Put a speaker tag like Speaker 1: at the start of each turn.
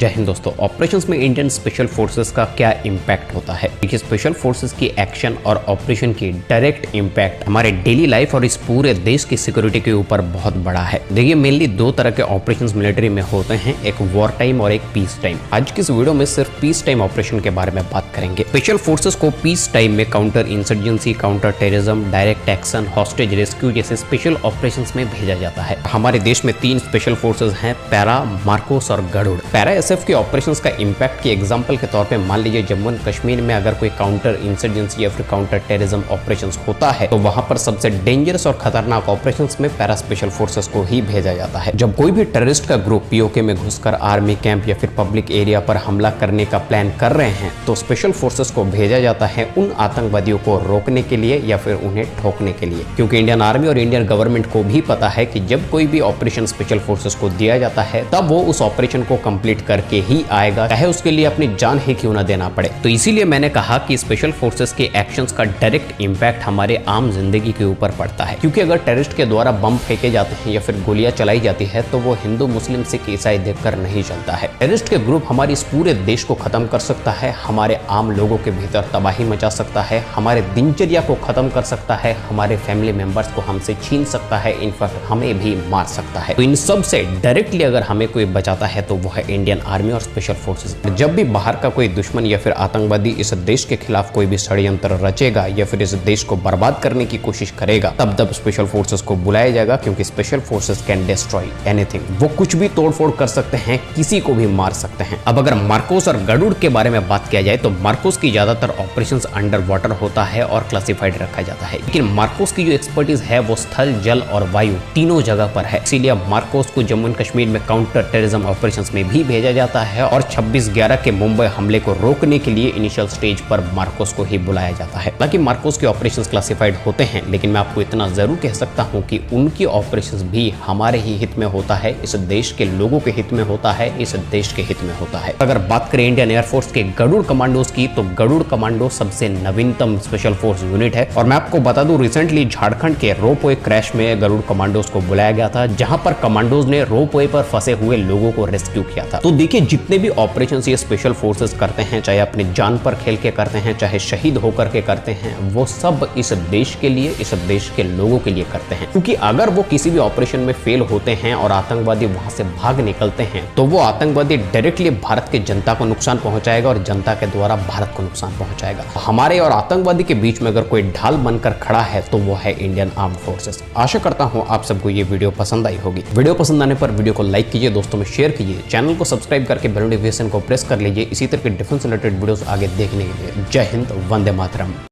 Speaker 1: जय हिंद दोस्तों। ऑपरेशंस में इंडियन स्पेशल फोर्सेस का क्या इम्पैक्ट होता है? देखिए, स्पेशल फोर्सेस की एक्शन और ऑपरेशन की डायरेक्ट इम्पैक्ट हमारे डेली लाइफ और इस पूरे देश की सिक्योरिटी के ऊपर बहुत बड़ा है। देखिए, मेनली दो तरह के ऑपरेशंस मिलिट्री में होते हैं, एक वॉर टाइम और एक पीस टाइम। आज की इस वीडियो में सिर्फ पीस टाइम ऑपरेशन के बारे में बात करेंगे। स्पेशल फोर्सेस को पीस टाइम में counter insurgency, counter terrorism, direct action, hostage rescue जैसे स्पेशल ऑपरेशंस में भेजा जाता है। हमारे देश में तीन स्पेशल फोर्सेस हैं, पैरा, मार्कोस और गरुड़। पैरा एसएफ के ऑपरेशंस का इंपैक्ट के एग्जांपल के तौर पे मान लीजिए जम्मू एंड कश्मीर में अगर कोई काउंटर इंसर्जेंसी या फिर काउंटर टेररिज्म ऑपरेशंस होता है तो वहां पर सबसे डेंजरस और खतरनाक ऑपरेशंस में पैरा स्पेशल फोर्सेस को ही भेजा जाता है। जब कोई भी टेररिस्ट का ग्रुप पीओके में घुसकर आर्मी कैंप या फिर पब्लिक एरिया पर हमला करने का प्लान कर रहे हैं तो स्पेशल फोर्सेस को भेजा जाता है उन आतंकवादियों को रोकने के लिए या फिर उन्हें ठोकने के लिए, क्योंकि इंडियन आर्मी और इंडियन गवर्नमेंट को भी पता है कि जब कोई भी ऑपरेशन स्पेशल फोर्सेस को दिया जाता है तब वो उस ऑपरेशन को कंप्लीट करके ही आएगा, चाहे उसके लिए अपनी जान ही क्यों ना देना पड़े। तो इसीलिए मैंने कहा कि स्पेशल फोर्सेस के एक्शंस का डायरेक्ट इंपैक्ट हमारे आम जिंदगी के ऊपर पड़ता है, क्योंकि अगर टेररिस्ट के द्वारा बम फेंके जाते हैं या फिर गोलियां चलाई जाती है तो वो हिंदू, मुस्लिम, सिख, ईसाई देखकर नहीं चलता है। टेररिस्ट के ग्रुप हमारे इस पूरे देश को खत्म कर सकता है, हमारे आम लोगों के भीतर तबाही मचा सकता है, हमारे दिनचर्या को खत्म कर सकता है, हमारे फैमिली मेंबर्स को हमसे छीन सकता है, इनफैक्ट हमें भी मार सकता है। तो इन सब से डायरेक्टली अगर हमें कोई बचाता है तो वो है इंडियन आर्मी और स्पेशल फोर्सेस। जब भी बाहर का कोई दुश्मन या फिर आतंकवादी इस देश के खिलाफ कोई भी षड्यंत्र रचेगा या फिर इस देश को बर्बाद करने की कोशिश करेगा तब स्पेशल फोर्सेस को बुलाया जाएगा, क्योंकि special forces can destroy anything. वो कुछ भी तोड़फोड़ कर सकते हैं, किसी को भी मार सकते हैं। अब अगर मार्कोस और गरुड़ के बारे में बात किया जाए तो मार्कोस की ज्यादातर ऑपरेशंस अंडर वाटर होता है और क्लासिफाइड रखा जाता है, लेकिन मार्कोस की जो एक्सपर्टीज है वो स्थल, जल और वायु तीनों जगह पर है। इसीलिए मार्कोस को जम्मू एंड कश्मीर में काउंटर टेररिज्म ऑपरेशंस में भी भेजा जाता है और 26/11 के मुंबई हमले को रोकने के लिए इनिशियल स्टेज पर मार्कोस को ही बुलाया जाता है। हालांकि मार्कोस के ऑपरेशंस क्लासिफाइड होते हैं, लेकिन मैं आपको इतना जरूर कह सकता हूं कि उनकी ऑपरेशंस भी हमारे ही हित में होता है, इस देश के लोगों के हित में होता है, इस देश के हित में होता है। अगर बात करें इंडियन एयरफोर्स के गरुड़ कमांडोज की तो गरुड़ कमांडो सबसे नवीनतम स्पेशल फोर्स यूनिट है। और मैं आपको बता दूं, रिसेंटली झारखंड के रोपवे क्रैश में गरुड़ कमांडोज को बुलाया गया था, जहां पर कमांडोज ने रोपवे पर फंसे हुए लोगों को रेस्क्यू किया था। तो देखिए, जितने भी ऑपरेशंस ये स्पेशल फोर्सेस करते हैं, चाहे अपनी जान पर खेल के करते हैं, चाहे शहीद होकर के करते हैं, वो सब इस देश के लिए, इस देश के लोगों के लिए करते हैं। क्योंकि अगर वो किसी भी ऑपरेशन में फेल होते हैं और आतंकवादी वहां से भाग निकलते हैं तो वो आतंकवादी डायरेक्टली भारत की जनता को नुकसान पहुंचाएगा और जनता के द्वारा भारत को नुकसान पहुंचाएगा। हमारे और आतंकवादी के बीच में अगर कोई ढाल बनकर खड़ा है तो वो है इंडियन आर्म्ड फोर्सेस। आशा करता हूं आप सबको ये वीडियो पसंद आई होगी। वीडियो पसंद आने पर वीडियो को लाइक कीजिए, दोस्तों में शेयर कीजिए, चैनल को सब्सक्राइब करके बेल नोटिफिकेशन को प्रेस कर लीजिए इसी तरह के डिफेंस रिलेटेड वीडियोस आगे देखने के लिए। जय हिंद, वंदे मातरम।